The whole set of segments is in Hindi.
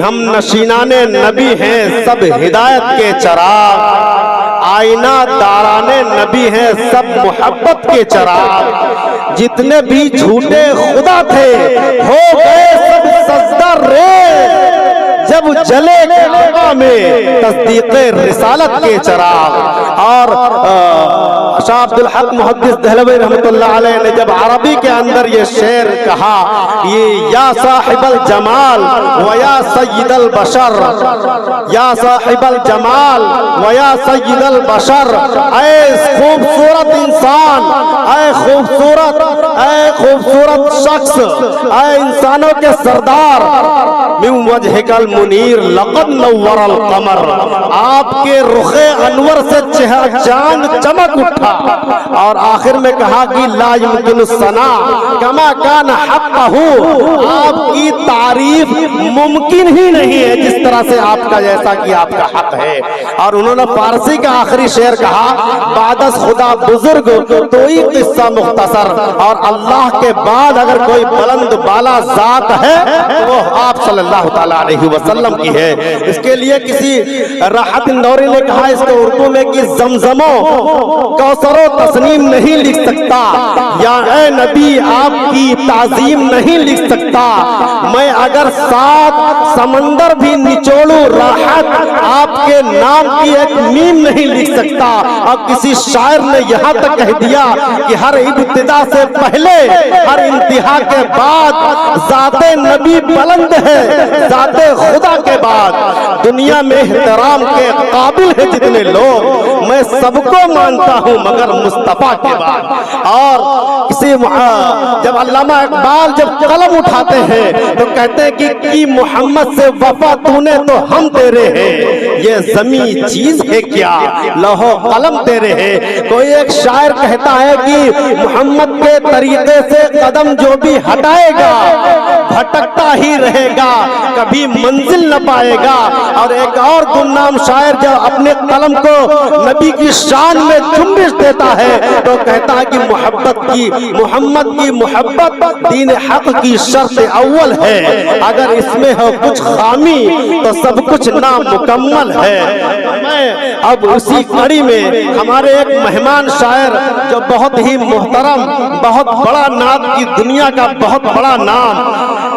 हम नशीनाने नबी हैं सब हिदायत के चराग, आईना दाराने नबी हैं सब मोहब्बत के चराग। जितने भी झूठे खुदा थे हो गए सब सजदा रे, जब जले काबा में तस्दीक़े रिसालत के चराग। और शाह अब्दुल हक मुहद्दिस दहलवी रहमतुल्लाह अलैह ने जब अरबी के अंदर ये शेर कहा, ये या साहिबल जमाल व या सय्यदल बशर, या साहिबल जमाल व या सय्यदल बशर, ऐ खूबसूरत इंसान, ऐ खूबसूरत शख्स, ऐ इंसानों के सरदार, मिन वजहिकल मुनीर लक़द नव्वरल क़मर, आपके रुखे अनवर से चेहरा चांद चमक उठा। और आखिर में कहा कि ला युमकिनु सना कमा कान हक़्क़हू, आपकी तारीफ मुमकिन ही नहीं है जिस तरह से आपका जैसा कि आपका हक है। और उन्होंने फारसी का आखिरी शेर कहा, बादस खुदा बुजुर्ग तो ही किस्सा मुख्तसर, और अल्लाह के बाद अगर कोई बुलंद बाला जात है तो वो आप सल्लल्लाहु ताला अलैहि वसल्लम की है। इसके लिए किसी राहत इंदौरी ने कहा इसको उर्दू में कि जमजमो कौसरो तस्नीम नहीं लिख सकता, या ए नबी आपकी ताजीम नहीं लिख सकता। मैं अगर 7 समंदर भी निचोड़ू राहत आपके नाम की एक मीम नहीं लिख सकता। अब किसी शायर ने यहाँ तक कह दिया कि हर इब्तिदा से पहले हर इंतहा के बाद ज़ाते नबी बुलंद है, ज़ाते खुदा के बाद दुनिया में एहतराम के काबिल है जितने लोग, मैं सबको मानता हूँ मगर मुस्तफा के बाद। और किसी जब अल्लामा इकबाल जब कलम उठाते हैं तो कहते हैं कि मोहम्मद से वफा तूने तो हम तेरे हैं, ये जमी चीज है क्या लौहो कलम तेरे हैं। कोई एक शायर कहता है कि मोहम्मद के तरीके से कदम जो भी हटाएगा भटकता ही रहेगा, कभी मंजिल न पाएगा। और एक और गुमनाम शायर जब अपने कलम को नबी की शान में जुम्बिश देता है तो कहता है कि मोहम्मद की मोहब्बत दीन हक की शर्त अव्वल है, अगर इसमें हो कुछ खामी तो सब कुछ नामुकम्मल है। मैं अब उसी कड़ी में हमारे एक मेहमान शायर जो बहुत ही मोहतरम, बहुत बड़ा नाम की दुनिया का बहुत बड़ा नाम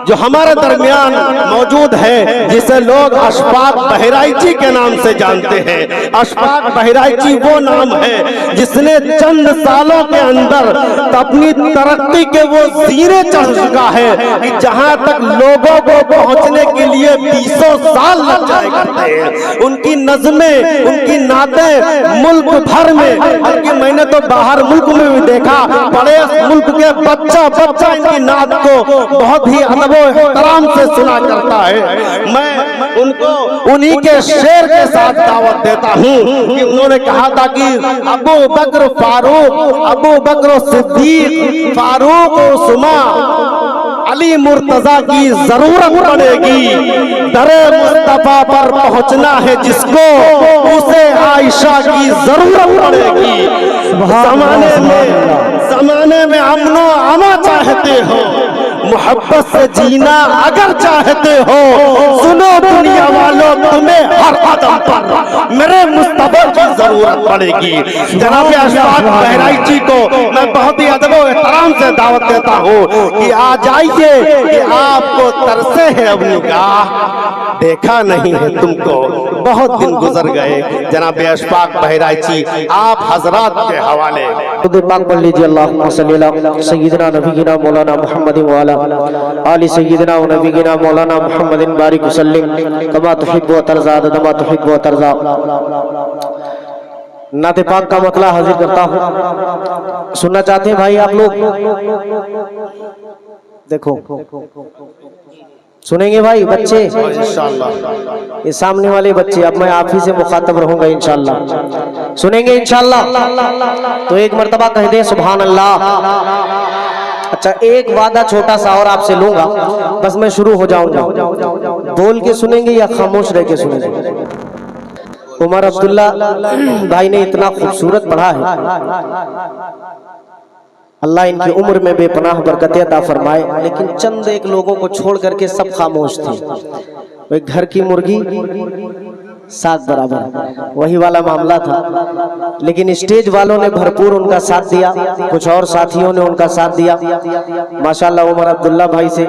जो हमारे दरमियान मौजूद है, जिसे लोग अशफाक बहराइची के नाम से जानते हैं। अशफाक बहराइची वो नाम है जिसने चंद सालों के अंदर अपनी तरक्की के वो ज़ीरे चढ़ चुका है कि जहां तक लोगों को पहुंचने के लिए 20 साल लग जाए करते हैं। उनकी नज़में, उनकी नातें मुल्क भर में, बल्कि मैंने तो बाहर मुल्क में भी देखा, बड़े मुल्क के बच्चा इनकी नात को बहुत ही अदब एहतराम से सुना करता है। मैं उनको उन्हीं के शेर के साथ दावत देता हूँ कि उन्होंने कहा था कि अबू बकर फारूक, अबू बकर सिद्दीक, फारूक उस्मा, अली मुर्तजा की जरूरत पड़ेगी। दरे मुस्तफा पर पहुंचना है जिसको उसे आयशा की जरूरत पड़ेगी। जमाने में अमनो अमा चाहते हो, मोहब्बत से जीना अगर चाहते हो, सुनो दुनिया वालों तुम्हें हर कदम पर मेरे मुस्तफा की जरूरत पड़ेगी। जनाब अशफाक बहराइची को मैं बहुत ही अदब और एहतराम से दावत देता हूँ कि आ जाइए कि आपको तरसे है अब निगाह, देखा नहीं है तुमको बहुत दिन गुजर गए। जनाब अशफाक बहराइची आप हजरात के हवाले पाक पढ़ लीजिए। अल्लाहुम्मा सल्ली अला सय्यिदिना नबीना मौलाना मुहम्मद व अला आलि सय्यिदिना व नबीना मौलाना मुहम्मदिन बारिक वसल्लिम कमा तुहिब्बु व तर्ज़ा कमा तुहिब्बु व तर्ज़ा। नाते पाक का मतला हाजिर करता हूँ। सुनना चाहते हैं भाई आप लोग? देखो सुनेंगे भाई बच्चे इंशाअल्लाह, ये सामने वाले बच्चे, अब मैं आप ही से मुखातब रहूंगा इंशाअल्लाह। सुनेंगे इंशाअल्लाह? तो एक मर्तबा कह दे सुभान अल्लाह। अच्छा एक वादा छोटा सा और आपसे लूंगा, बस मैं शुरू हो जाऊंगा। बोल के सुनेंगे या खामोश रह के सुनेंगे? उमर अब्दुल्ला भाई ने इतना खूबसूरत पढ़ा है, अल्लाह इनकी उम्र में बेपनाह बरकत अता फरमाए। लेकिन चंद एक लोगों को छोड़ करके सब खामोश थे। वे घर की मुर्गी साग बराबर, वही वाला मामला था। लेकिन स्टेज वालों ने भरपूर उनका साथ दिया, कुछ और साथियों ने उनका साथ दिया। माशाल्लाह उमर अब्दुल्ला भाई से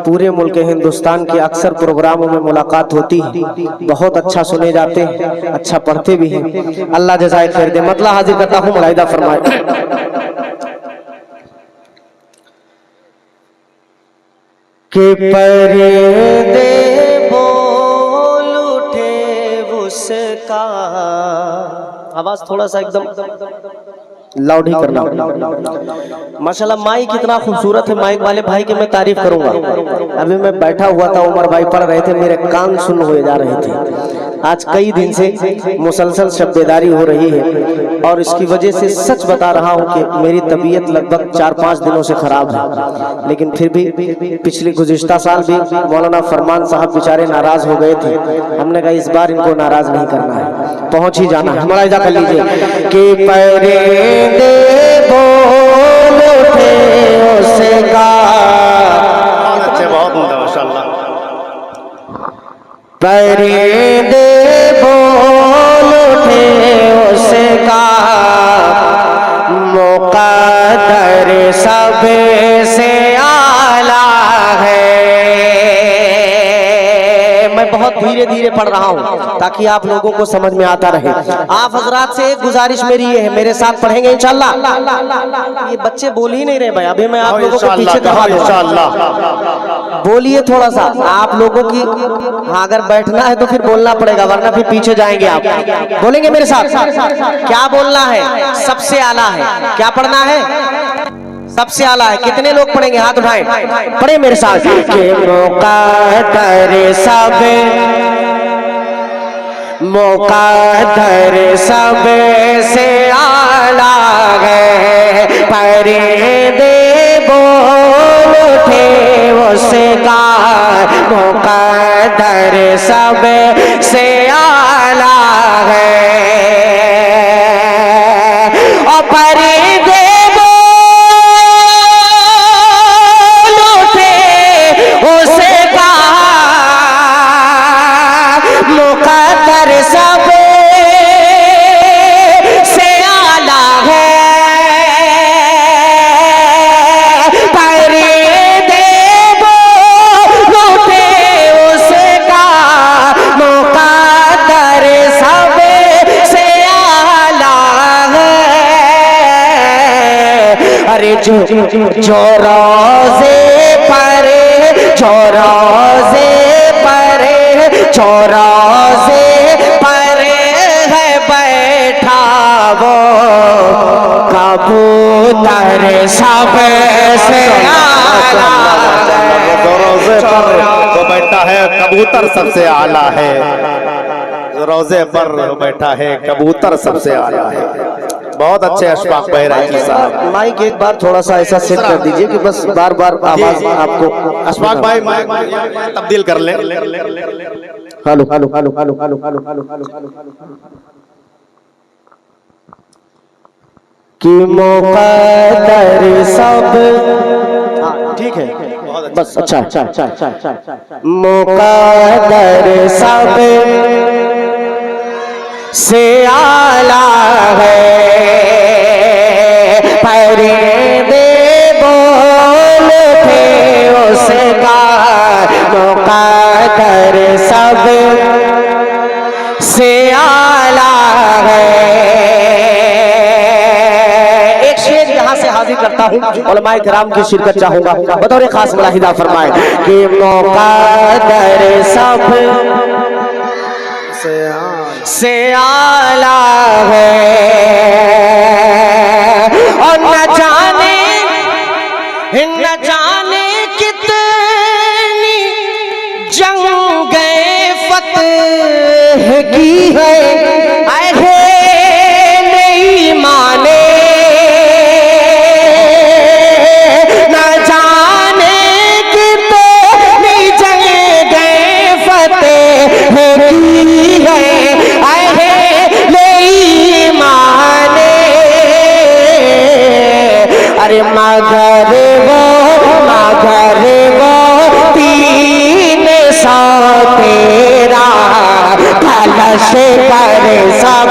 पूरे मुल्क हिंदुस्तान के अक्सर प्रोग्रामों में मुलाकात होती है, बहुत अच्छा सुने जाते हैं, अच्छा पढ़ते भी हैं। अल्लाह जज़ाए खैर दे। मतलब हाजिर करता हूँ, मुलाहिदा फरमाए कि परिंदे बोल उठे उसका, आवाज थोड़ा सा एकदम लाउड ही करना। माशाल्लाह माइक कितना खूबसूरत है। माइक वाले भाई की मैं तारीफ करूंगा। अभी मैं बैठा हुआ था, उमर भाई पढ़ रहे थे, मेरे कान सुन्न हो जा रहे थे। आज कई दिन से मुसलसल शब्देदारी हो रही है और इसकी वजह से सच बता रहा हूं कि मेरी तबीयत लगभग 4-5 दिनों से खराब है। लेकिन फिर भी पिछले गुज़िश्ता साल भी मौलाना फरमान साहब बेचारे नाराज हो गए थे। हमने कहा इस बार इनको नाराज नहीं करना है, पहुंच ही जाना है। मुलाहिदा कर लीजिए कि परिंदे बोल उठे उसका, बहुत उम्दा माशाल्लाह। परिंदे बोल उठे उसका, मुक़द्दर सबसे आला है। मैं बहुत धीरे धीरे पढ़ रहा हूँ ताकि आप लोगों को समझ में आता रहे। आप हजरात से एक गुजारिश मेरी ये है, मेरे साथ पढ़ेंगे इंशाल्लाह। ये बच्चे बोल ही नहीं रहे भाई, अभी मैं आप लोगों को पीछे करवा दूंगा। बोलिए थोड़ा सा आप लोगों की। हाँ, अगर बैठना है तो फिर बोलना पड़ेगा, वरना फिर पीछे जाएंगे आप। बोलेंगे मेरे साथ, क्या बोलना है? सबसे आला है। क्या पढ़ना है? सबसे आला है। कितने लोग पढ़ेंगे? हाथ उठाएं, पढ़े मेरे साथ कि मुक़द्दर सबसे आला है। परिंदे बोल उठे उसका, मुक़द्दर सबसे आला है। और परिंदे जो रोज़े पर है बैठा वो कबूतर सबसे आला। रोज़े पर वो बैठा है कबूतर सबसे आला है। रोज़े पर बैठा है कबूतर सबसे आला है। बहुत अच्छे अशफाक बहराइची साहब। माइक एक बार थोड़ा सा ऐसा सेट कर दीजिए कि बस बार बार आवाज आपको। अशफाक भाई माइक तब्दील कर ले। Hello hello hello hello hello hello hello hello कि मुक़द्दर सब, हाँ ठीक है बस, अच्छा मुक़द्दर सब से आला है। परिंदे बोल उठे उसका, मुक़द्दर सब से आला है। एक शेर यहाँ से हाजिर करता हूँ, उलमाए किराम की शिरकत चाहूंगा, बतौर खास मुलाहिदा फरमाए कि मुक़द्दर सब से आला है। और न जाने कितनी जंगें फतह की है, ऐसे नहीं माने। न जाने कितनी जंगें फतह की है, अरे लश्कर सब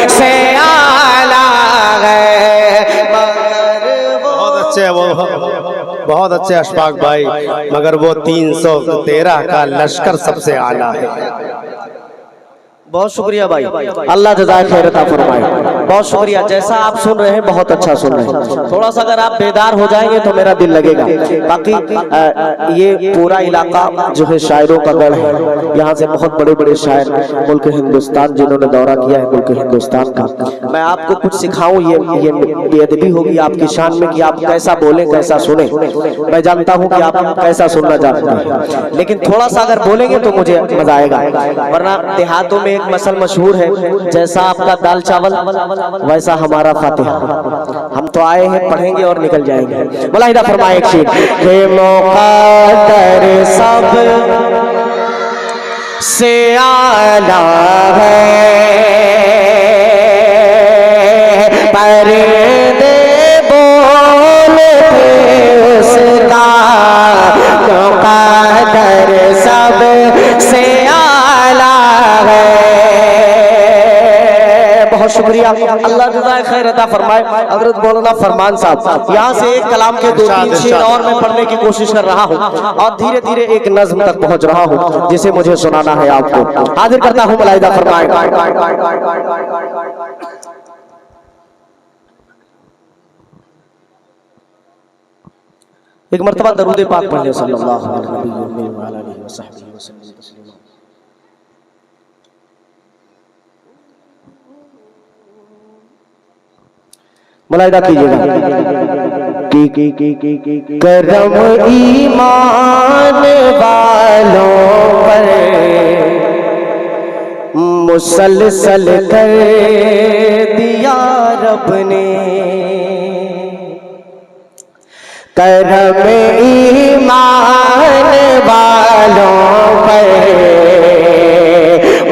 से आला है, मगर बहुत अच्छे वो, बहुत अच्छे अशफाक भाई, मगर वो 313 का लश्कर सबसे आला है। बहुत शुक्रिया भाई, अल्लाह जज़ाए खैर अता फरमाए। बहुत शुक्रिया, जैसा आप सुन रहे हैं बहुत अच्छा सुन रहे हैं। थोड़ा सा अगर आप बेदार हो जाएंगे तो मेरा दिल लगेगा। बाकी ये पूरा इलाका जो है शायरों का गढ़ है, यहाँ से बहुत बड़े बड़े शायर मुल्क हिंदुस्तान जिन्होंने दौरा किया है मुल्क हिंदुस्तान का। मैं आपको कुछ सिखाऊं, ये बेअदबी होगी आपकी शान में कि आप कैसा बोलें कैसा सुने। मैं जानता हूँ कि आप कैसा सुनना चाहते हैं, लेकिन थोड़ा सा अगर बोलेंगे तो मुझे मजा आएगा। वरना देहातों में मसल मशहूर है, जैसा आपका दाल चावल वैसा हमारा फातिहा। हम तो आए हैं पढ़ेंगे और निकल जाएंगे। मुलाहिदा फरमाए एक शेर, के मुक़द्दर सब से आला है, पर्दे बोलते उसका, मुक़द्दर सब से आला है। बहुत शुक्रिया, अल्लाह जज़ाए खैर अता फरमाए। हज़रत मौलाना फरमान साहब, यहाँ से एक कलाम के 2-3 शेर और मैं पढ़ने की कोशिश कर रहा हूँ और धीरे धीरे एक नज़्म तक पहुँच रहा हूँ जिसे मुझे सुनाना है आपको। हाजिर करता हूँ, मुलाहिदा फरमाए। एक मर्तबा दरूद पाक पढ़ ले सल्लल्लाहु अलैहि वसल्लम। मुलाहिदा कीजिएगा। करम ईमान वालों पर मुसलसल कर दिया रब ने, करम ईमान वालों पर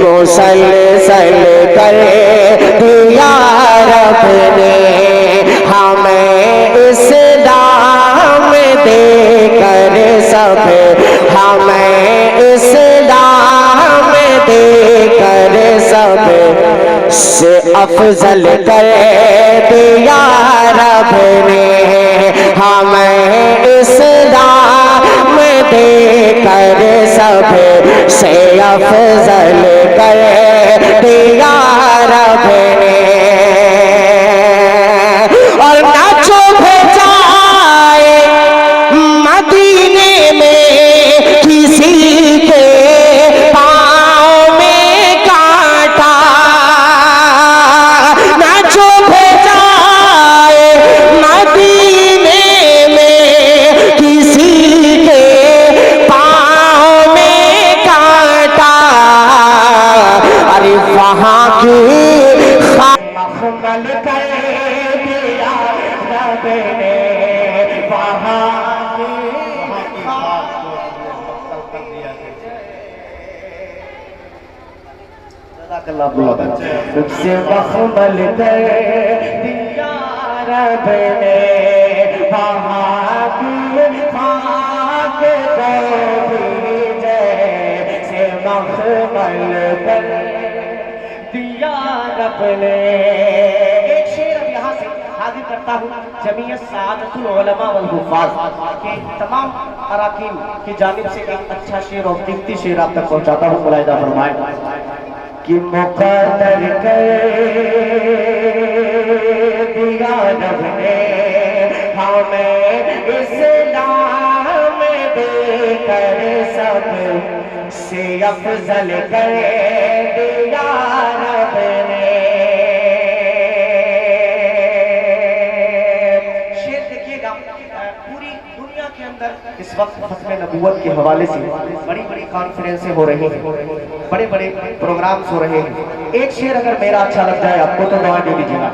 मुसलसल कर दिया रब ने, हमें इस्लाम देकर सब, हमें इस्लाम देकर सब से अफजल कर दिया रब ने, हमें इस्लाम देकर सब से अफजल कर दिया रब ने। और नाचो भेजाए मदीने में किसी के पाँव में कांटा, नाचो भेजाए मदीने में किसी के पाँव में कांटा, अरे वहाँ की मखमल कर दिया रब ने, वहाँ सबसे मखमल कर दिया रब ने, वहाँ की खाक को भी जैसे मखमल कर दिया रब ने। एक शेर अब यहाँ से हाजिर करता हूँ जमीयत सादतुल उलमा वल हुफ़ाज़ के तमाम अराकीन की जानिब से एक अच्छा शेर और कीमती शेर आप तक पहुँचाता हूँ। मुलाहिदा फरमाए कि मुक़द्दर कर दिया रब ने, हमें इस्लाम देकर सब से अफजल कर दिया रब ने। शेर देखिएगा, पूरी दुनिया के अंदर इस वक्त खत्म नबूवत के हवाले से बड़ी बड़ी कॉन्फ्रेंसें हो रही हैं, बड़े बड़े प्रोग्राम्स हो रहे हैं। एक शेर अगर मेरा अच्छा लग जाए आपको तो दुआ दे दीजिएगा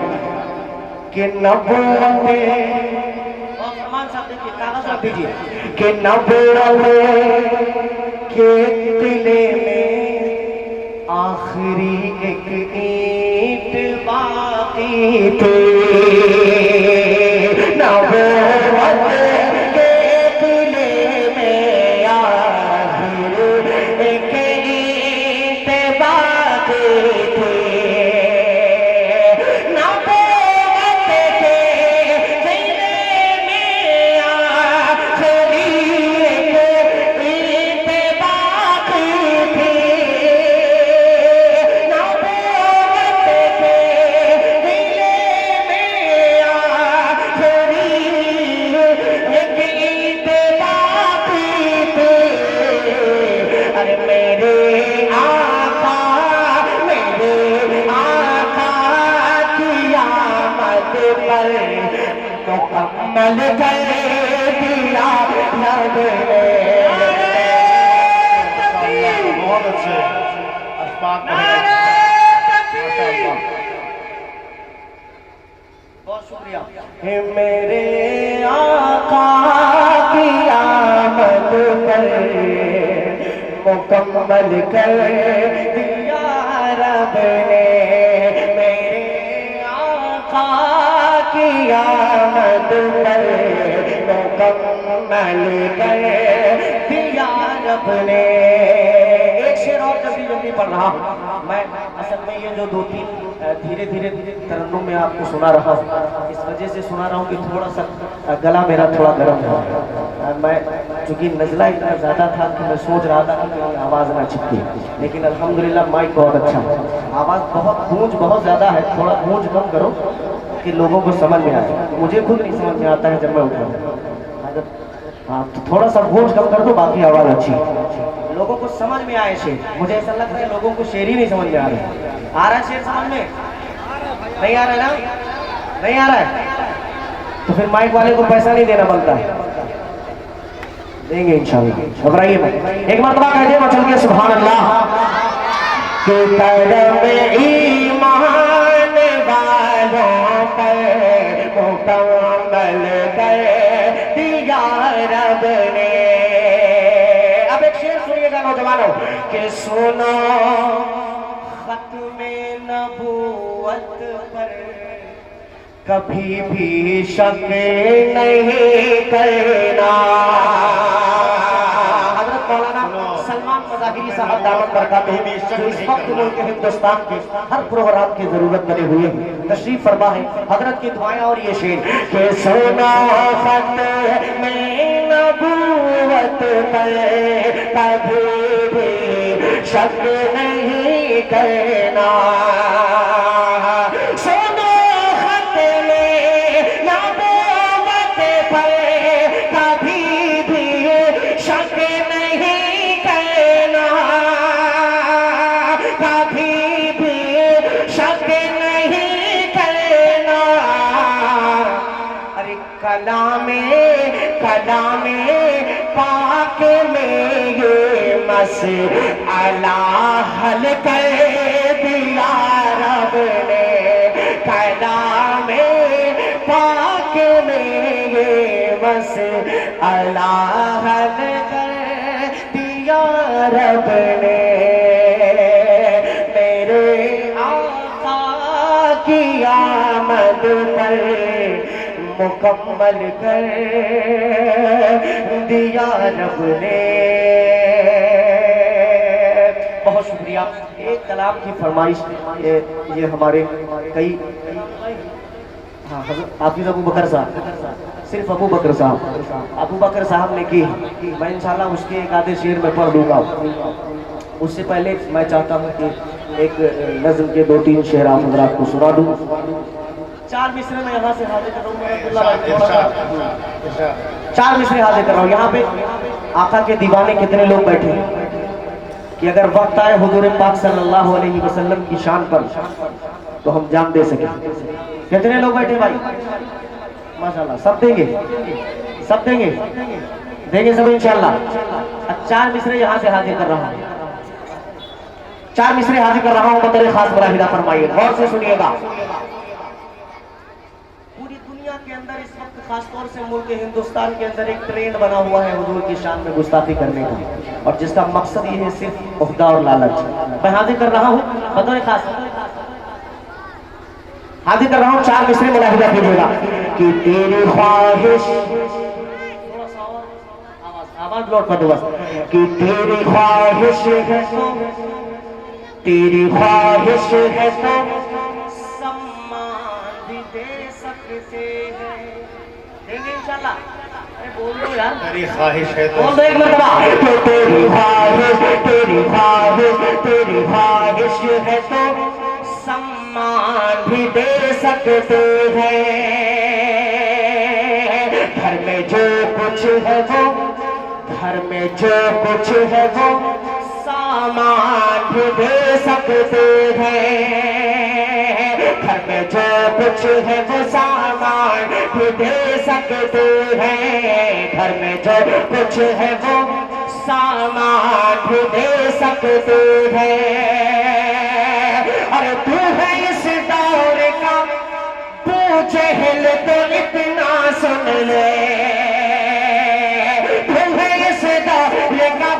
कि नबूवत कागज रख दीजिए कि नबूवत के किले में आखिरी एक ईंट बाकी थी, नबूवत के किले में आखिरी एक ईंट बाकी पर मेरे आका की आमद पर मुकम्मल कर दिया रब ने। बहुत अच्छे अशफाक बहुत शुक्रिया। मेरे आका की आमद पर मुकम्मल कर दिया रब ने। मेरे आका की आमद पर मुकम्मल कर दिया रब ने। एक शेर और जल्दी जल्दी पढ़ रहा हूँ मैं। असल में ये जो दो तीन धीरे धीरे तरन्नुम में आपको सुना रहा हूँ, इस वजह से सुना रहा हूँ कि थोड़ा सा गला मेरा थोड़ा गर्म है। मैं चूंकि नज़ला इतना ज़्यादा था कि मैं सोच रहा था कि आवाज़ ना चिपके, लेकिन अल्हम्दुलिल्लाह माइक बहुत अच्छा है। आवाज़ बहुत गूंज बहुत ज़्यादा है, थोड़ा गूंज कम करो कि लोगों को समझ में आए। मुझे खुद नहीं समझ में आता है जब मैं उठा। हाँ, तो थोड़ा सा गूंज कम कर दो, बाकी आवाज़ अच्छी है, लोगों को समझ में आए शेर। मुझे ऐसा लगता है लोगों को शेर ही नहीं समझ में आ रहा। आ रहा है शेर समझ में? नहीं आ रहा है ना? नहीं आ रहा है तो फिर माइक वाले को पैसा नहीं देना बनता है। देंगे इंशाल्लाह, घबराइए मत। एक मरतबा कह दिया मचल के सुभान अल्लाह के करम ईमान वालों पर मुकम्मल कर दिया रब ने। अब एक शेर सुनिएगा नौजवानों कि सुनो खत्मे नबूवत पर कभी भी शक नहीं करना। हज़रत मौलाना सलमान मज़ाहिरी साहब दामत बरकातहू जो इस वक्त मुल्क हिंदुस्तान के हर प्रोग्राम की जरूरत बने हुए हैं, तशरीफ फरमा है। हजरत की दुआएं और ये शेर के सुनो खत्मे नबूवत पर कभी भी शक नहीं करना। सुनो खत्मे नबूवत पर कभी भी शक नहीं करना, कभी भी शक नहीं करना। अरे कलामे पाक में ये मसला हल कर दिया रब ने। कलामे पाक में ये मसला हल कर दिया रब ने। मेरे आका की आमद पर मुकम्मल कर दिया रब ने। बहुत शुक्रिया। एक कलाम की फरमाइश ये हमारे कई हाँ हाफिज अबू बकर साहब, सिर्फ अबू बकर साहब ने की। मैं इंशाल्लाह उसके एक आधे शेर में पढ़ दूंगा। उससे पहले मैं चाहता हूँ कि एक नज़्म के 2-3 शेर आप हज़रात को सुना दूँ। 4 मिसरे में यहाँ से हाजिर कर रहा हूँ। 4 मिसरे हाजिर कर रहा हूँ। यहाँ पे आका के दीवाने कितने लोग बैठे हैं कि अगर वक्त आए हुजूर पाक सल्लल्लाहु अलैहि वसल्लम की शान पर तो हम जान दे सके। कितने लोग बैठे भाई? माशाल्लाह। सब देंगे, सब देंगे, देंगे सब इंशाल्लाह। 4 मिसरे यहाँ से हाजिर कर रहा हूँ। 4 मिसरे हाजिर कर रहा हूँ। मतलब खास मुराहिदा फरमाइए, गौर से सुनिएगा। पूरी दुनिया के अंदर इस वक्त खासतौर से मुल्क हिंदुस्तान के अंदर एक ट्रेंड बना हुआ है हुजूर की शान में गुस्ताखी करने का, और जिसका मकसद ये है सिर्फ ओहदा और लालच। मैं हाजिर कर रहा हूँ बतौर खास हाजिर कर रहा हूँ। 4 मिसरे मुलाहिदा कीजिएगा कि तेरी ख्वाहिश, आवाज लौट कर दो बस, कि तेरी ख्वाहिश है तो, तेरी ख्वाहिश है तो सम्मान भी दे सकते हैं। देंगे इंशाल्लाह। अरे बोल दो यार। तेरी ख्वाहिश है तो बोल दो एक मरतबा। तो तेरी ख्वाहिश, तेरी ख्वाहिश, तेरी ख्वाहिश है तो सम्मान भी दे सकते हैं। घर में जो कुछ है वो, घर में जो कुछ है वो सकते हैं, घर में जो कुछ है वो सामान भी दे सकते हैं, घर में जो कुछ है वो सामान भी दे सकते हैं। अरे तू है इस दौर का जहल तो इतना सुन ले, तू है इस दौर का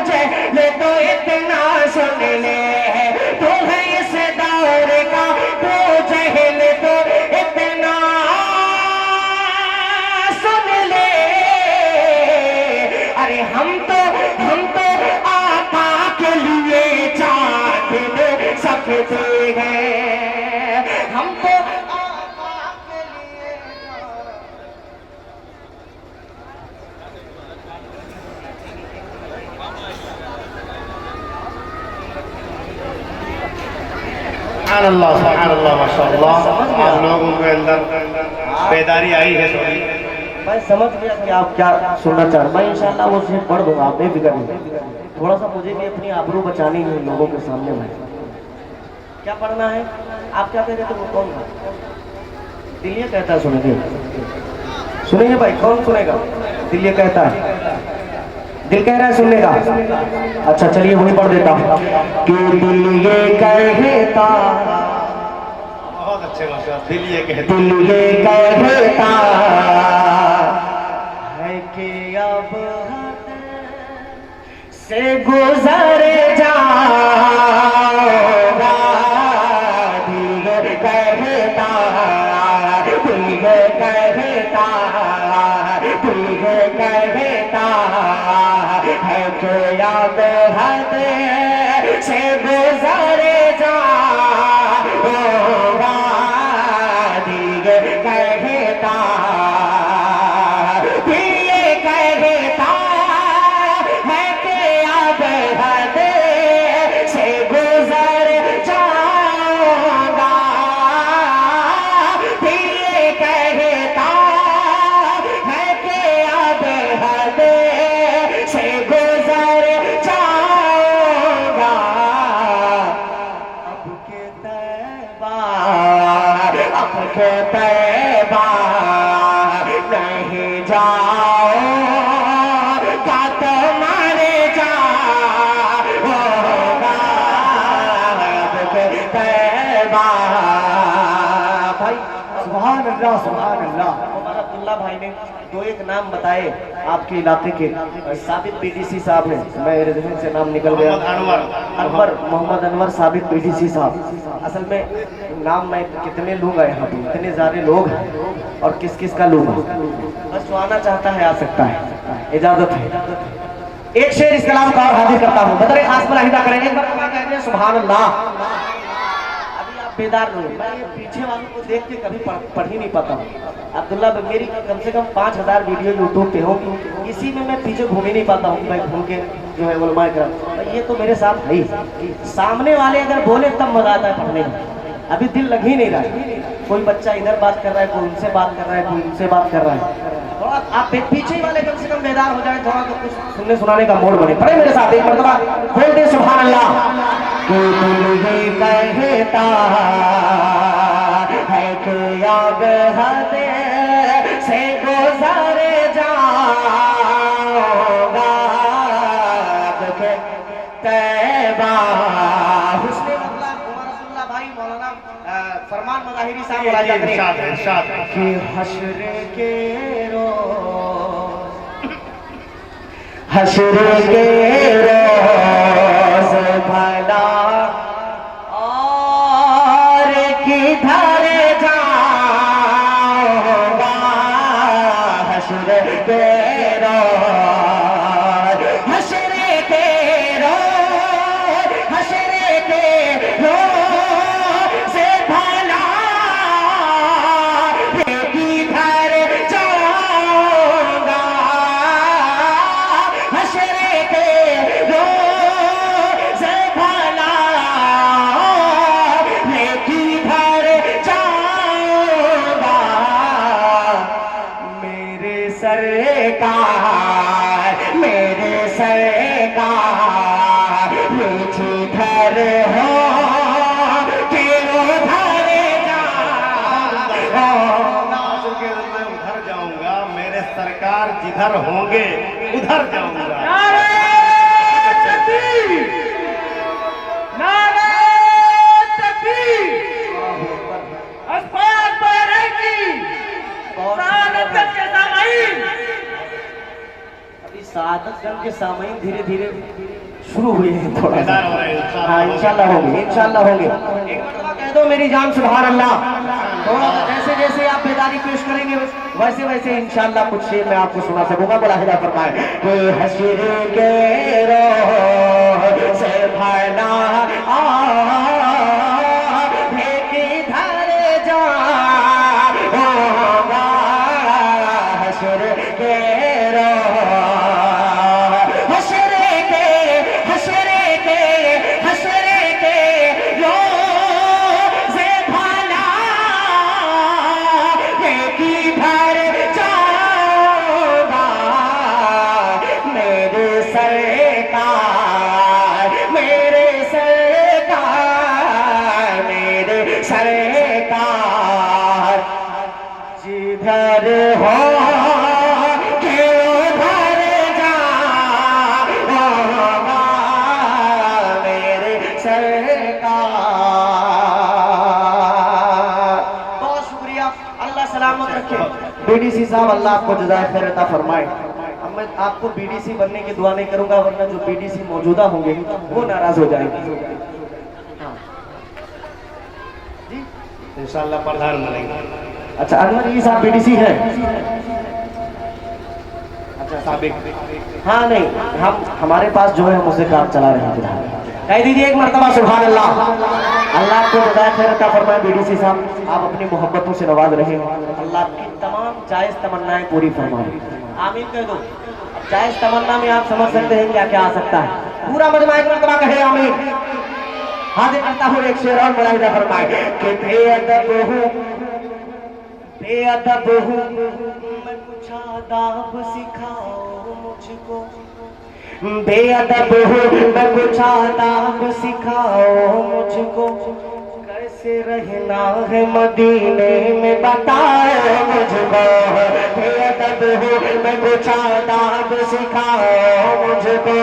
जहल तो इतना सुन ले, तू है इस दौर का जहल तो इतना सुन ले। अरे हम तो आका के लिए जान दे सकते हैं, हम तो सुभानअल्लाह माशाअल्लाह। आप लोगों के अंदर बेदारी आई है थोड़ी। मैं समझ गया कि आप क्या सुनना चाह रहे हैं। मैं इंशाल्लाह वो शेर पढ़ दूंगा, आप बेफिक्र नहीं। थोड़ा सा मुझे भी अपनी आबरू बचानी है लोगों के सामने में। क्या पढ़ना है? आप क्या कह रहे थे? वो कौन था? दिल ये कहता है, सुनेंगे सुनेंगे भाई, कौन सुनेगा? दिल ये कहता है, दिल कह रहा है सुनने का। अच्छा चलिए वही पढ़ देता हूँ कि दिल ये कहता, बहुत अच्छे माशाअल्लाह। दिल ये कहता है कि अब से गुजर जाऊंगा, दिल कहता, दिल कहता, दिल कहता है कि अब हद से गुजर जाऊंगा, दिल कहता, दिल कहता है कि अब हद से गुजर जाऊंगा, दिल कहता है कि अब हद से गुजर जाऊंगा। अब के तैबा नहीं जाओगा तो मारे जाओगा। अब के तैबा भाई सुभान अल्लाह सुभान अल्लाह। अब्दुल्ला भाई ने दो एक नाम बताए आपके इलाके के। साबित पीडीसी साहब हैं, मेरे जहन से नाम निकल गया। अनवर, मोहम्मद अनवर साबित पीडीसी साहब। असल में नाम मैं कितने लूंगा, यहाँ पे इतने सारे लोग हैं और किस किस का लूंगा। बस जो आना चाहता है आ सकता है, इजाजत है। एक शेर इस कलाम का और हाजिर करता हूँ, बदरे खास मुलाहिदा करेंगे। एक बार कहते हैं सुभान अल्लाह। बेदार नहीं, मैं ये पीछे वालों को देख के कभी पढ़ ही नहीं पाता हूँ। अब्दुल्ला मेरी कम से कम 5000 वीडियो यूट्यूब पे होंगी, इसी में मैं पीछे घूम ही नहीं पाता हूँ। मैं घूम के जो है उलमा इकराम, ये तो मेरे साथ है ही। सामने वाले अगर बोले तब मजा आता है पढ़ने में। अभी दिल लग ही नहीं रहा है। कोई बच्चा इधर बात कर रहा है, कोई उनसे बात कर रहा है, कोई उनसे बात कर रहा है। थोड़ा आप पीछे वाले कम से कम बेदार हो जाए, थोड़ा तो कुछ सुनने सुनाने का मोड़ बने। पढ़े मेरे साथ एक मरतबा, बोल दे सुभान अल्लाह। कि दिल ये कहता है कि अब हद से गुजर जाऊंगा, अब के तैबा। हुस्ने अब्दुल्ला भाई मौलाना फरमान मज़ाहिरी साहब मुराजा करें कि हश्र के रोज़, हश्र के रोज़ भला और किधर जाऊंगा, हश्र के रोज़, हश्र के रोज़, हश्र के रोज़ भला किधर जाऊंगा, हश्र के रोज़ जिधर होंगे उधर जाऊंगा। सादतगंज के सामयिक धीरे धीरे शुरू हुए हैं, थोड़ा सा। हाँ इंशाल्लाह होंगे, इंशाल्लाह होंगे। एक मरतबा कह दो मेरी जान सुभान अल्लाह। थोड़ा जैसे जैसे आप बेदारी पेश करेंगे वैसे वैसे इंशाल्लाह कुछ शेर मैं आपको सुना सकूंगा। बड़ा हिदा फरमाए कि हश्र के रोह से भरना जिधर हो के उधर जा मेरे सरकार। बहुत शुक्रिया, अल्लाह सलामत रखे। बीडीसी साहब अल्लाह आपको जज़ाए खैर अता फरमाए। अब मैं आपको बीडीसी बनने की दुआ नहीं करूंगा, वरना जो बीडीसी मौजूदा होंगे वो नाराज हो जाएंगे। इंशाल्लाह प्रधान बनेंगे। अच्छा अनवर ये साहब बीडीसी है? अच्छा साबिक। हाँ नहीं, हम हमारे पास जो है हम उसे काम चला रहे हैं। कह दीजिए एक मरतबा सुभान अल्लाह। अल्लाह को जज़ाए खैर अता फरमाए। बीडीसी साहब आप अपनी मोहब्बतों से नवाज रहे, अल्लाह आपकी तमाम जायज तमन्नाएं पूरी फरमाए। आमीन कह दो। जायज तमन्ना में आप समझ सकते हैं क्या क्या आ सकता है। पूरा मजमा एक मरतबा कहे आमीन। हाजिर करता हूँ एक शेर और बड़ा हिदा फरमाए कि बेअदब हूँ मैं कुछ आदाब सिखाओ मुझको। बेअदब हूँ मैं कुछ आदाब सिखाओ मुझको। कैसे रहना है मदीने में बताओ मुझको। बेअदब हूँ मैं कुछ आदाब सिखाओ मुझको।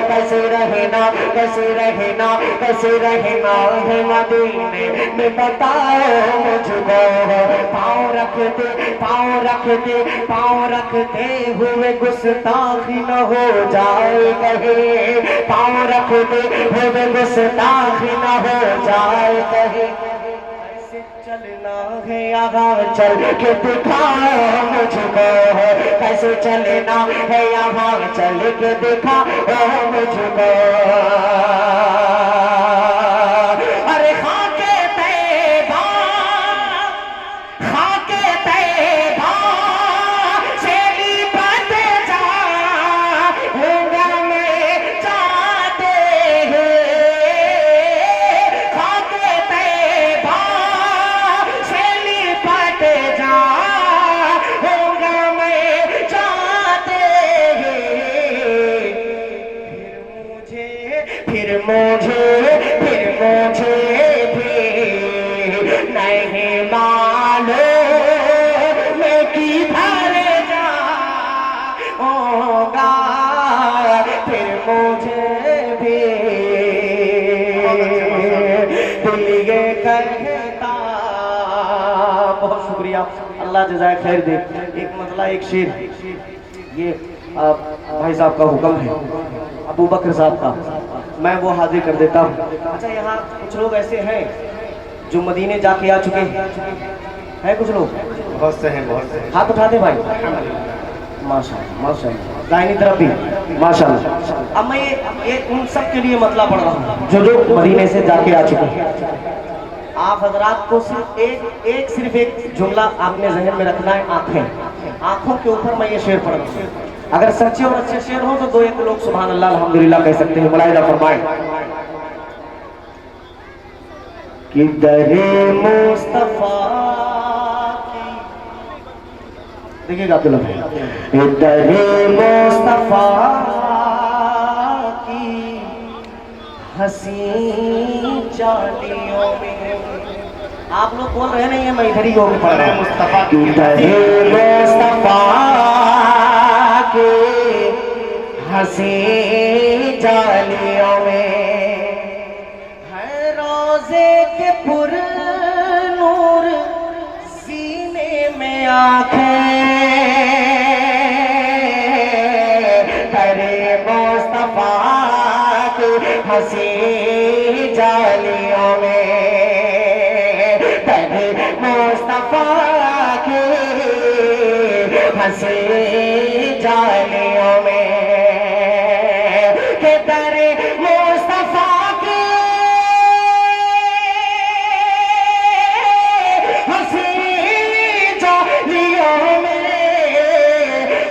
कैसे रहना कैसे रहना कैसे रहना है मदीने में बताओ मुझको। पाँव रखते पाँव रखते पाँव रखते हुए गुस्ताखी न हो जाए कहीं। पाँव रखते हुए गुस्ताखी न हो जाए कहीं। कैसे चलना है यहाँ चल के दिखाओ मुझको। कैसे चलना है यहाँ चल के दिखाओ मुझको। अरे खाके तैबा से लिपट जाऊंगा मैं चाहते हैं। खाके तैबा से लिपट जाऊंगा मैं चाहते हैं। फिर मुझे भी नहीं मालूम मैं किधर जाऊंगा। फिर मुझे भी दिल ये कहता। बहुत शुक्रिया, अल्लाह जज़ाए खैर दे। एक मसला एक शेर, ये भाई साहब का हुक्म है, अबू बकर साहब का, मैं वो हाजिर कर देता हूँ। अच्छा यहाँ कुछ लोग ऐसे हैं जो मदीने जाके आ चुके हैं कुछ लोग? बहुत से हैं, बहुत से हैं। हाथ उठा दे भाई। माशाअल्लाह माशाअल्लाह, दाहिनी तरफ भी माशाअल्लाह। अब मैं ये उन सब के लिए मतला पढ़ रहा हूँ जो मदीने से जाके आ चुके हैं। आप हजरात को सिर्फ एक जुमला आपने जहन में रखना है, आंखें। आंखों के ऊपर मैं ये शेर पढ़ रहा हूँ। अगर सच्चे और अच्छे शेर हो तो दो एक लोग सुभान अल्लाह अल्हम्दुलिल्लाह कह सकते हैं। मुलाहिजा फरमाए कि दरे मुस्तफा की, देखिएगा अब्दुल्ला भाई, दरे मुस्तफा की हसीन चालियों में। आप लोग बोल रहे नहीं है, मैं इधर ही होकर पढ़ रहा हूँ। मुस्तफा की दरे मुस्तफा के हंसी जालियों में है रोजे के पुर नूर सीने में आंखें करे मुस्तफा की हंसी जालियों में करे मुस्तफा की हंसी जालियों में के तेरे मुस्तफा के हंसी जालियों में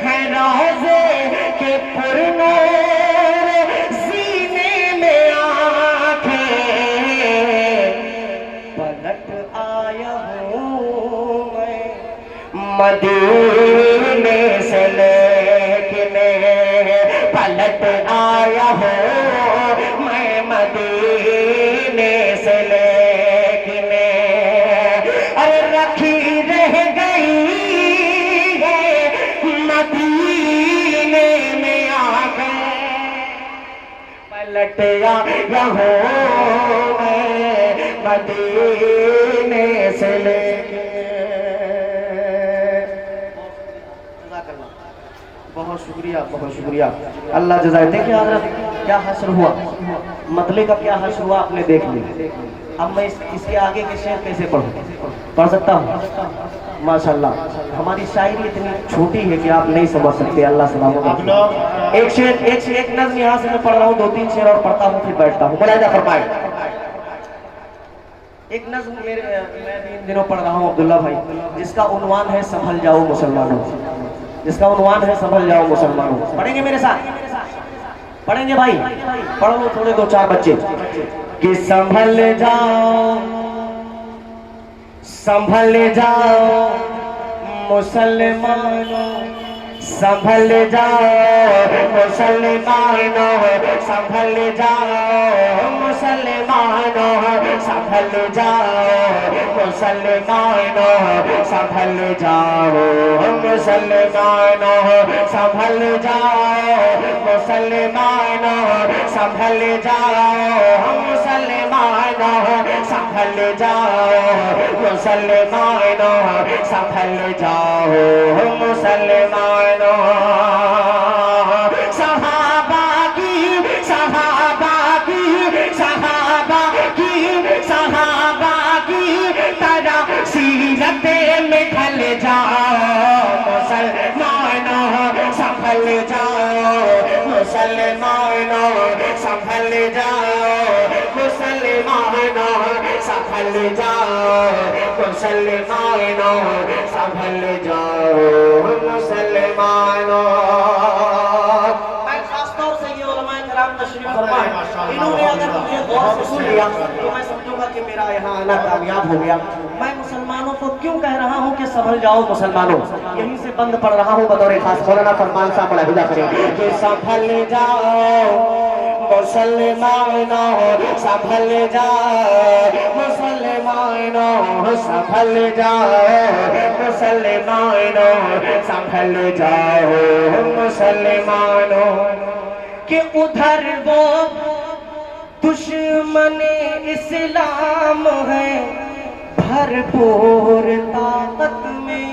है रोज़े के पुरनूर सीने में आंखें पलट आया हूँ मैं मदीने से लेकिन पलट आया हूँ मैं मदीने से लेकिन अरे रखी रह गई है मदीने में आके पलट आया हूँ मैं मदीने से लेके बहुत शुक्रिया अल्लाह जज़ाए। देखिए हज़रत क्या हश्र हुआ, मतले का क्या हश्र हुआ आपने देख लिया। अब मैं इसके आगे के शेर कैसे पढ़ूं? पढ़ सकता हूँ? माशाल्लाह हमारी शायरी इतनी छोटी है कि आप नहीं समझ सकते। अल्लाह सलामत। एक शेर एक नज़्म यहाँ से मैं पढ़ रहा हूँ, 2-3 शेर और पढ़ता हूँ फिर बैठता हूँ। मुलाहिजा फरमाए। एक नज़्म मैं भी इन दिनों पढ़ रहा हूँ अब्दुल्ला भाई, जिसका उन्वान है संभल जाओ मुसलमानों। जिसका उन्वान है संभल जाओ मुसलमानों। पढ़ेंगे मेरे साथ? पढ़ेंगे भाई? पढ़ लो थोड़े 2-4 बच्चे कि संभल जाओ मुसलमानों, संभल जाओ मुसलमानों, संभल जाओ मुसलमानों, संभल जाओ मुसलमानों, संभल जाओ मुसलमानों, संभल जाओ मुसलमानों, संभल जाओ मुसलमानों, संभल जाओ मुसलमानों, संभल जाओ मुसलमानों। सहाबा की तरह सीरत में ढल जाओ मुसलमानों, संभल जाओ मुसलमानों, संभल जाओ मुसलमानों, संभल जाओ मुसलमानों, संभल जाओ मुसलमानों। मैं खासतौर से ये उलमाए किराम तशरीफ फरमाए, इन्होंने अगर मुझे गौर से सुन लिया तो मैं समझूंगा कि मेरा यहाँ आना कामयाब हो गया। मैं मुसलमानों को क्यों कह रहा हूँ कि संभल जाओ मुसलमानों, यहीं से बंद पढ़ रहा हूँ बतौर खास। मौलाना फरमान साहब बड़ा हुदा करें कि संभल जाओ मुसलमानों, संभल जाओ मुसलमानों, संभल जाओ मुसलमानों, संभल जाओ मुसलमानों। कि उधर वो दुश्मन इस्लाम है भरपूर ताकत में,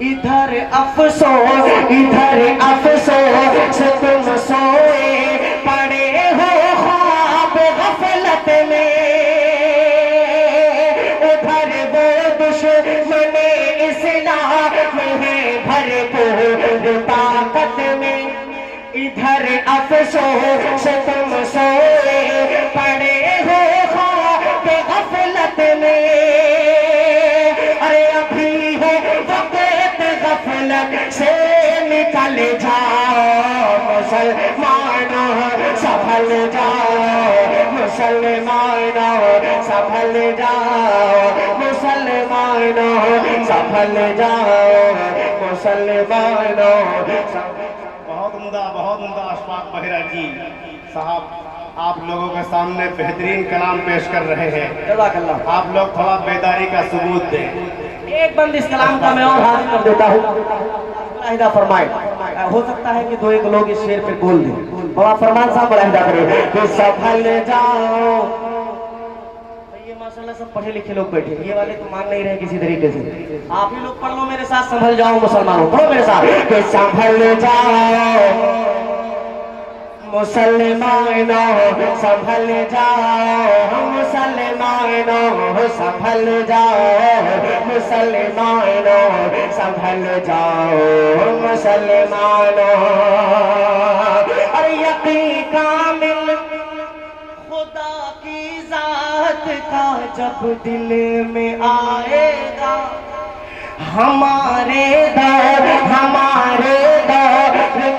इधर अफसोस तुम सोए पड़े हो ख्वाब गफलत में। उधर वो दुश्मन इस्लाम है भरपूर ताकत में, इधर अफसोस तुम सोए पड़े हो ख्वाब गफलत में। अरे अभी है वक्त गफलत से निकल जाओ मुसलमानों, संभल जाओ मुसलमानों, संभल जाओ मुसलमानों, संभल जाओ मुसलमानों। बहुत उम्दा अशफाक बहिरा जी साहब आप लोगों के सामने बेहतरीन कलाम पेश कर रहे हैं। आप लोग थोड़ा बेदारी का सबूत दें। एक बंद इस कलाम का मैं और हाजिर कर देता हूँ। फरमाए हो सकता है कि दो एक लोग इस शेर पे बोल दें। बाबा फरमान साहब बड़ा हिदायत करें कि सफल जाओ। ये माशाल्लाह सब पढ़े लिखे लोग बैठे, ये वाले तो मान नहीं रहे किसी तरीके से। आप ही लोग पढ़ लो मेरे साथ, संभल जाओ मुसलमानों, पढ़ो मेरे साथ कि संभल जाओ मुसलमानों, संभल जाओ मुसलमानों, संभल जाओ मुसलमानों, संभल जाओ मुसलमानों। अरे यकीन कामिल खुदा की जात का जब दिल में आएगा, हमारे दौर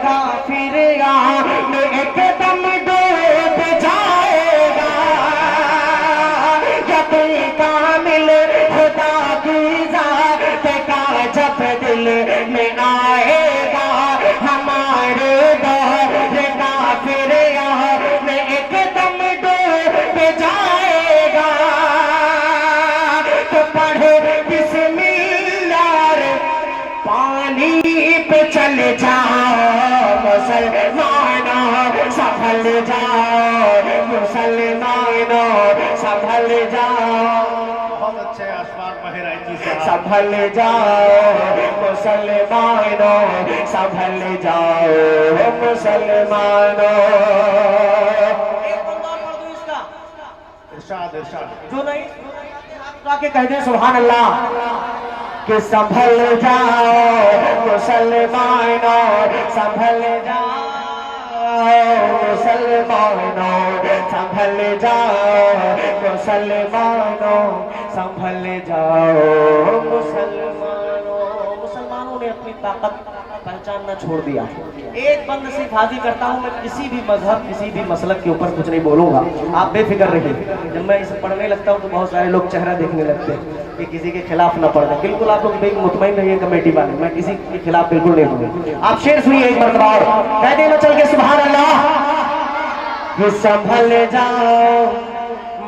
काफिर में एकदम डूब जाएगा। यकीन कामिल खुदा की जात का जब दिल में आएगा, हमारे दौर काफिर में एकदम डूब जाएगा। तो पढ़ो बिस्मिल्लाह पानी पे चल जाओ मुसलमानों, संभल जाओ मुसलमानों, संभल जाओ। बहुत अच्छे अशफाक बहराई जी साहब। संभल जाओ मुसलमानों, संभल जाओ मुसलमानों। एक और पढ़ दूं इसका, इरशाद इरशाद। जो नहीं आके कह दे सुभान अल्लाह कि संभल जाओ मुसलमानों, संभल जाओ मुसलमानों, संभल जाओ मुसलमानों, संभल जाओ मुसलमानों। मुसलमानों ने अपनी ताकत पहचानना छोड़ दिया। एक बंद सिर्फ हाजिर करता हूँ, मैं किसी भी मजहब किसी भी मसलक के ऊपर कुछ नहीं बोलूंगा, आप बेफिक्र रहिए। जब मैं इसे पढ़ने लगता हूँ तो बहुत सारे लोग चेहरा देखने लगते हैं कि किसी के खिलाफ ना पढ़ दें। बिल्कुल आप लोग मुतमईन रहिए कमेटी वाले, मैं किसी के खिलाफ बिल्कुल नहीं बोलूंगा। आप शेर सुनिए एक मरतबा और कह देना चल के सुभान अल्लाह। संभल जाओ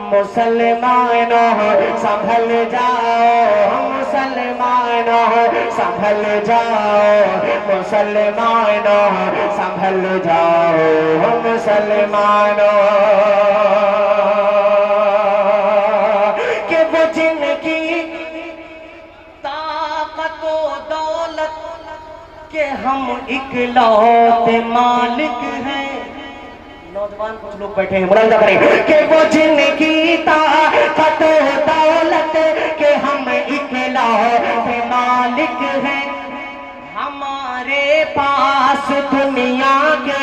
मुसलमानों, संभल जाओ मुसलमानों, संभल जाओ मुसलमानों, संभल जाओ मुसलमानों। कि वो जिनकी ताकत व दौलत के हम इकलौते मालिक हैं। नौजवान कुछ लोग बैठे हैं, मुलाहिजा करें कि वो जिनकी ताकत दौलत के हम इकलौते मालिक हैं। हमारे पास दुनिया के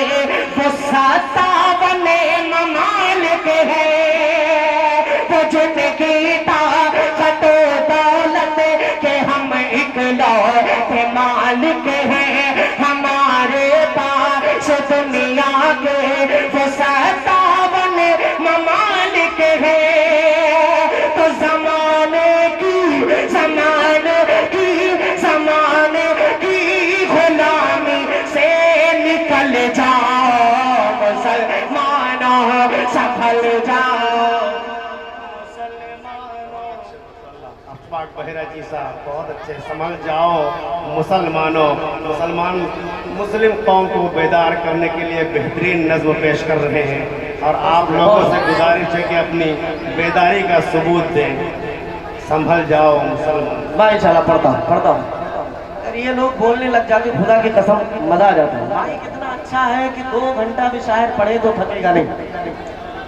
वो 57 ममालिक हैं। वो जिनकी ताकत दौलत के हम इकलौते मालिक हैं। हमारे पास दुनिया के वो 57 ममालिक हैं। तो जमाने की गुलामी से निकल जाओ मुसलमानों, संभल जाओ मुसलमानों। अशफाक बहरा जी साहब बहुत अच्छे। संभल जाओ मुसलमानों। मुस्लिम कौम को बेदार करने के लिए बेहतरीन नज़्म पेश कर रहे हैं और आप लोगों से गुजारिश है कि अपनी बेदारी का सबूत दें। संभल जाओ मुसलमान। मैं इंशाल्लाह पढ़ता हूँ। अगर ये लोग बोलने लग जाते खुदा की कसम मजा आ जाता है। भाई कितना अच्छा है कि 2 घंटा भी शायर पढ़े तो थकेगा नहीं।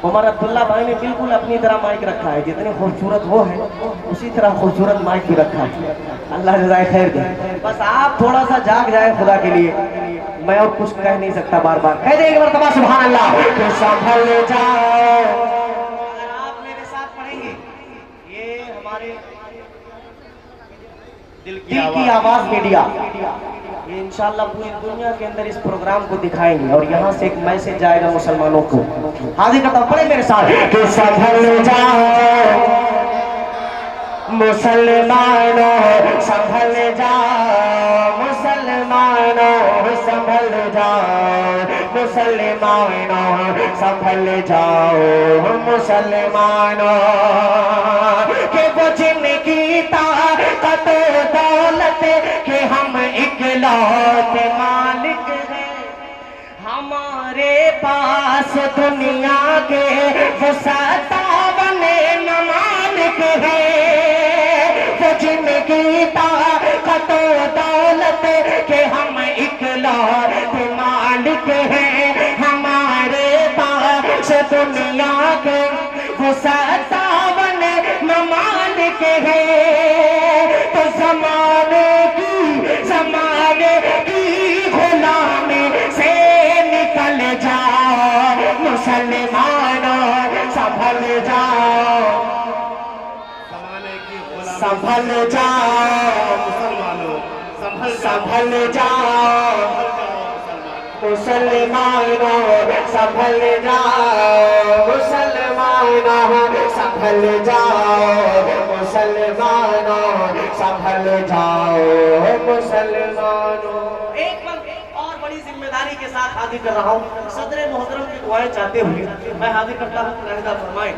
उमर अब्दुल्ला भाई ने बिल्कुल अपनी तरह माइक रखा है, जितने खूबसूरत वो है उसी तरह खूबसूरत माइक भी रखा है। अल्लाह जज़ाए खैर दे। बस आप थोड़ा सा जाग जाए खुदा के लिए, मैं और कुछ कह नहीं सकता। बार बार कह दे एक मरतबा सुभान अल्लाह। तो संभल जाओ। अगर आप मेरे साथ पढ़ेंगे, ये हमारे दिल की आवाज मीडिया ये इंशाल्लाह पूरी दुनिया के अंदर इस प्रोग्राम को दिखाएंगे और यहाँ से एक मैसेज जाएगा मुसलमानों को। हाजिर करता हूँ, पढ़े मेरे साथ कि संभल जाओ मुसलमानों, संभल जाओ मुसलमानों, संभल जाओ मुसलमानों, संभल जाओ मुसलमानों। कि वो जिनकी ताकत दौलत के हम इकलौते मालिक से दुनिया के वो सतावन ममालिक है, वो जिनकी ताकत दौलत के हम इकलौते मालिक हैं। हमारे पास दुनिया के वो सतावन ममालिक है, तो जमाने की गुलामी से निकल जाओ मुसलमानों, संभल जाओ, संभल जाओ मुसलमानों, संभल जाओ मुसलमानों, संभल जाओ मुसलमानों, संभल जाओ मुसलमानों, संभल जाओ मुसलमानों। एक और बड़ी जिम्मेदारी के साथ हाजिर कर रहा हूँ, सदर मोहतरम की दुआएं चाहते हुए मैं हाजिर करता हूँ। मुलाहिदा फरमाएं,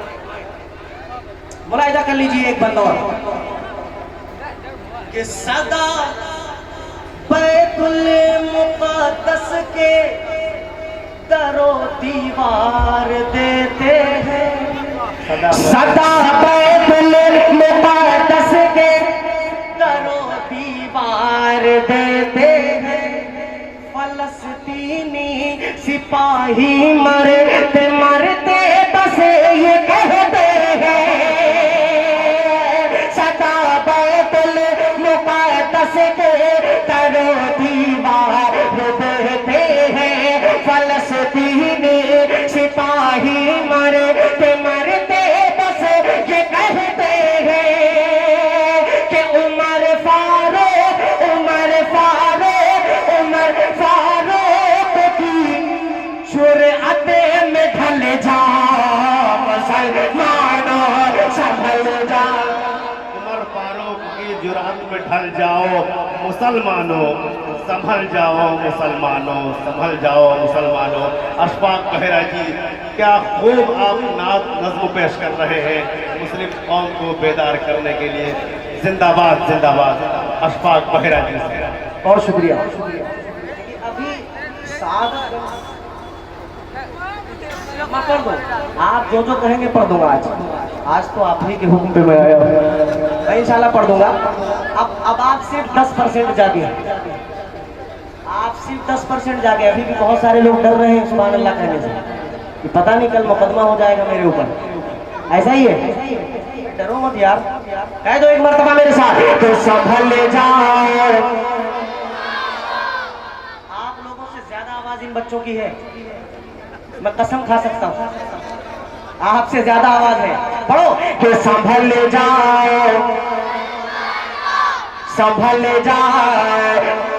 मुलाहिदा कर लीजिए एक बंद और कि सदा बैतुल मुक़द्दस के दरो दीवार देते हैं, सदा बैतुल मुक़द्दस के दरो दीवार देते हैं। फलस्तीनी सिपाही मरते मरते बस ये कहते हैं, सदा बैतुल मुक़द्दस के दरो दीवार देते हैं। फलस्तीनी सिपाही मरते मरते बस ये कहते हैं कि उमर फारूक की जुर्अत में ढल जाओ मुसलमानों, संभल जाओ। उमर फारूक की जुर्अत में ढल जाओ मुसलमानों, संभल जाओ मुसलमानों, संभल जाओ मुसलमानों। अशफाक बहरा जी, क्या खूब आप नात नज़्म पेश कर रहे हैं मुस्लिम कौम को बेदार करने के लिए। जिंदाबाद जिंदाबाद अशफाक बहरा जी से बहुत शुक्रिया। अभी पढ़ दो, आप जो जो कहेंगे पढ़ दूंगा। आज तो आप ही के हुक्म पे मैं आया हूँ, मैं इंशाल्लाह पढ़ दूंगा। अब आप सिर्फ 10% जागे, आप सिर्फ 10% जागे। अभी भी बहुत सारे लोग डर रहे हैं सुभान अल्लाह कहने से कि पता नहीं कल मुकदमा हो जाएगा मेरे ऊपर। ऐसा ही है, डरो मत यार, कह दो एक मर्तबा मेरे साथ, तो संभल जाओ। आप लोगों से ज्यादा आवाज इन बच्चों की है, मैं कसम खा सकता हूँ, आपसे ज्यादा आवाज है। पढ़ो कि संभल जाओ, संभल जाओ,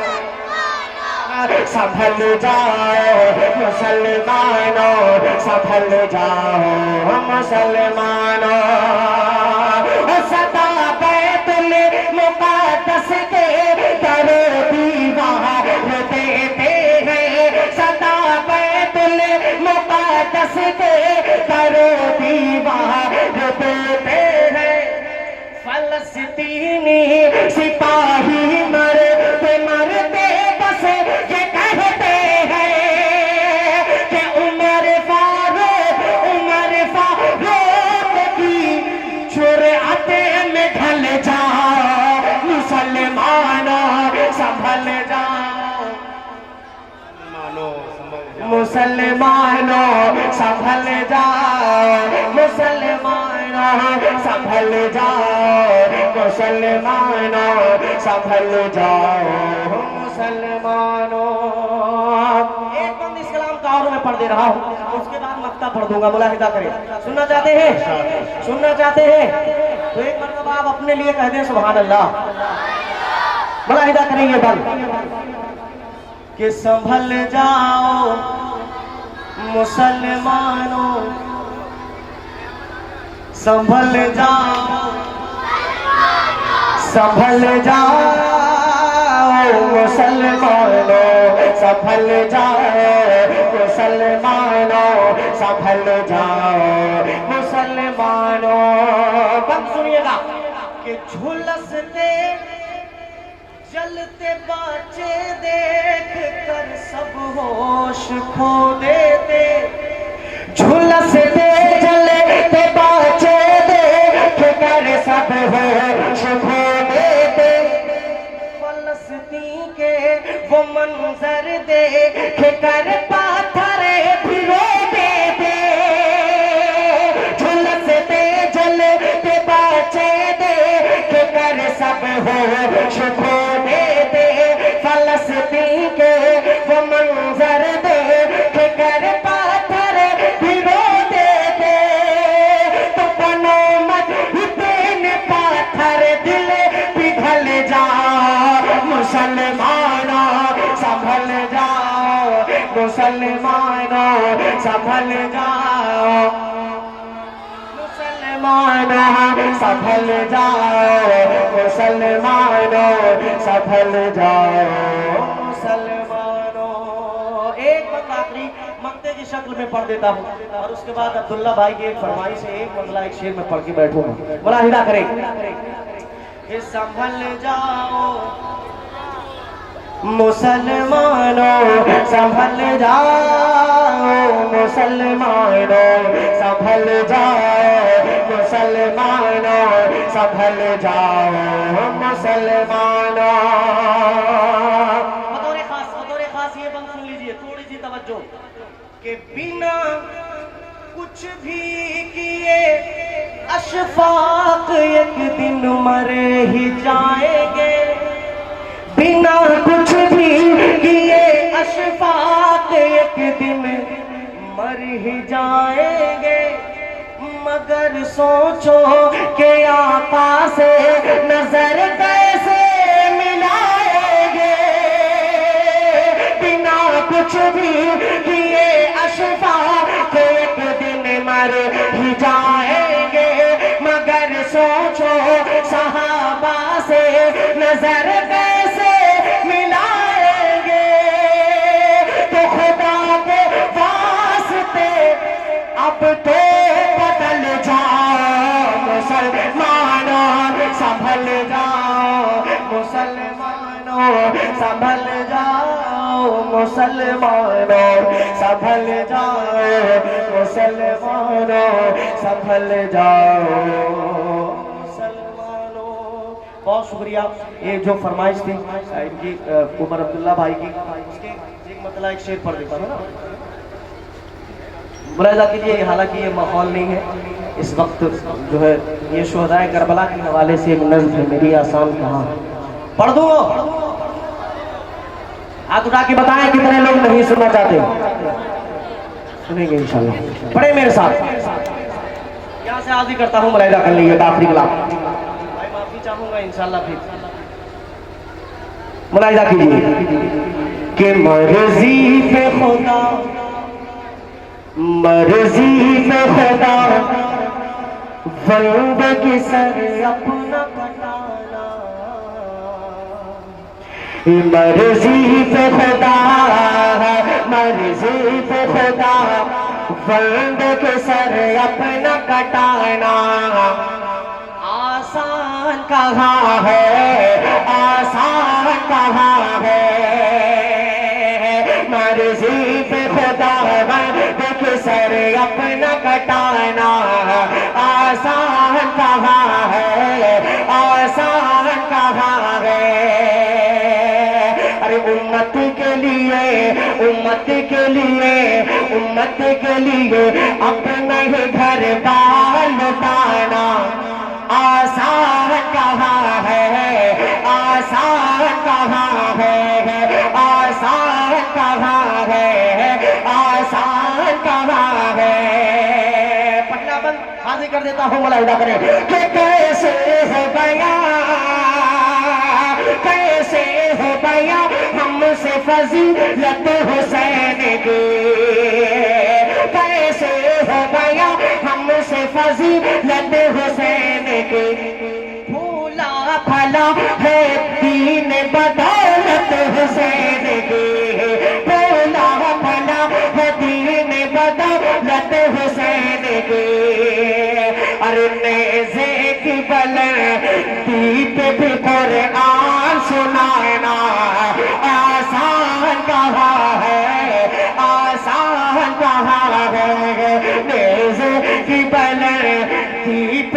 संभल जाओ मुसलमानों, संभल जाओ मुसलमानों। सदा बैतुल मुक़द्दस के दरो दीवार देते हैं, सदा बैतुल मुक़द्दस के दरो दीवार देते हैं। फलस्तीनी सिपाही मरते मरते बस ये कहते हैं कि उमर फारूक की जुर्अत में ढल जाओ मुसलमानों, संभल जाओ मुसलमानों, संभल जाओ मुसलमानों, संभल जाओ मुसलमानों, संभल जाओ मुसलमानों। एक बंद इस कलाम का और मैं पढ़ दे रहा हूँ, उसके बाद मक्ता पढ़ दूंगा। मुलाहिदा करें, सुनना चाहते हैं, सुनना चाहते हैं तो एक मरतबा आप अपने लिए कह दें सुभान अल्लाह। मुलाहिदा करें ये बंद कि संभल जाओ मुसलमानों, संभल जाओ, संभल जाओ मुसलमानों, संभल जाओ मुसलमानों, संभल जाओ मुसलमानों। अब सुनिएगा कि झुलसते जलते बाचे देख कर सब होश खो देते, झुलसते जले ते बाचे देख कर सब होश खो देते, फलस्तीन के वो मंजर देख कर पाथर भिगो देते, झुलसते जले ते बाचे देख कर सब होश खो देते, फलस्तीन के वो मंजर देख कर पाथर भिगो देते, तो बनो मत इतने पाथर दिल पिघल जाओ मुसलमानों संभल जाओ, मुसलमानों संभल जाओ, मुसलमानों संभल जाओ, मुसलमानों संभल जाओ, मुसलमानों। एक बात आखिरी मक्ते की शक्ल में पढ़ देता हूँ और उसके बाद अब्दुल्ला भाई की एक फरमाइश से एक मतला एक शेर में पढ़ के बैठूंगा। बोला हिदा करे ये संभल जाओ मुसलमानों संभल जाओ, मुसलमानों संभल जाओ, मुसलमानों संभल जाओ, मुसलमानों। बतौर खास ये बंद सुन लीजिए, थोड़ी सी तवज्जो के बिना कुछ भी किए अशफाक एक दिन मर ही जाएंगे, बिना कुछ भी किए अशफाक एक दिन मर ही जाएंगे, मगर सोचो कि आका से नजर कैसे मिलाएंगे, बिना कुछ भी किए अशफाक एक दिन मर ही जाएंगे, मगर सोचो सहाबा से नजर कैसे मिलाएंगे, तो खुदा के वास्ते अब तो बदल जाओ मुसलमानों संभल जाओ, मुसलमानों संभल जाओ, मुसलमानों संभल जाओ, मुसलमानों संभल जाओ, मुसलमानों। बहुत शुक्रिया। ये जो फरमाइश थी इनकी उमर अब्दुल्ला भाई की, इसके एक मतलब एक शेर पढ़ देता है ना, मुलाहिजा कीजिए। हालांकि ये माहौल नहीं है इस वक्त, जो है ये शुहदाए करबला के हवाले से एक नज़्म है मेरी, आसान कहाँ पढ़ दूंगा। हाथ उठा के बताएं कितने लोग नहीं सुनना चाहते, सुनेंगे इंशाल्लाह। पढ़े मेरे साथ, यहाँ से आज़ी करता हूँ, मुलाहिजा कर लीजिए आखिरी कलाम। भाई माफी चाहूंगा इंशाल्लाह, फिर मुलाहिजा कीजिए कि मर्जी पे खुदा, मर्जी पे खुदा बंदे की सर अपना कटाना, मर्जी पे खुदा, मर्जी पे खुदा बंदे के सर अपना कटाना, आसान कहाँ है, आसान कहाँ है, मर्जी पे खुदा बंदे के सर अपना कटाना, आसान कहाँ है, आसान कहाँ है। अरे उम्मत के लिए, उम्मत के लिए, उम्मत के लिए अपना ही घर बार लुटाना, आसान कहाँ है, आसान कहाँ है, आसान कहाँ है, आसान कहाँ है। पटना बंद हाजिर कर देता हूँ, मुलाहिजा करें कि कैसे हो गया, कैसे हो गया हमसे फजीलत हुसैन की, कैसे हो गया हमसे फजीलत हुसैन की, फूला फला है दीन बदौलत हुसैन की, फूला फला है दीन बदौलत हुसैन की। अरे नेज़े की बुलंदी पे भी कुरान सुनाना, आसान कहाँ है, आसान कहाँ है, दीप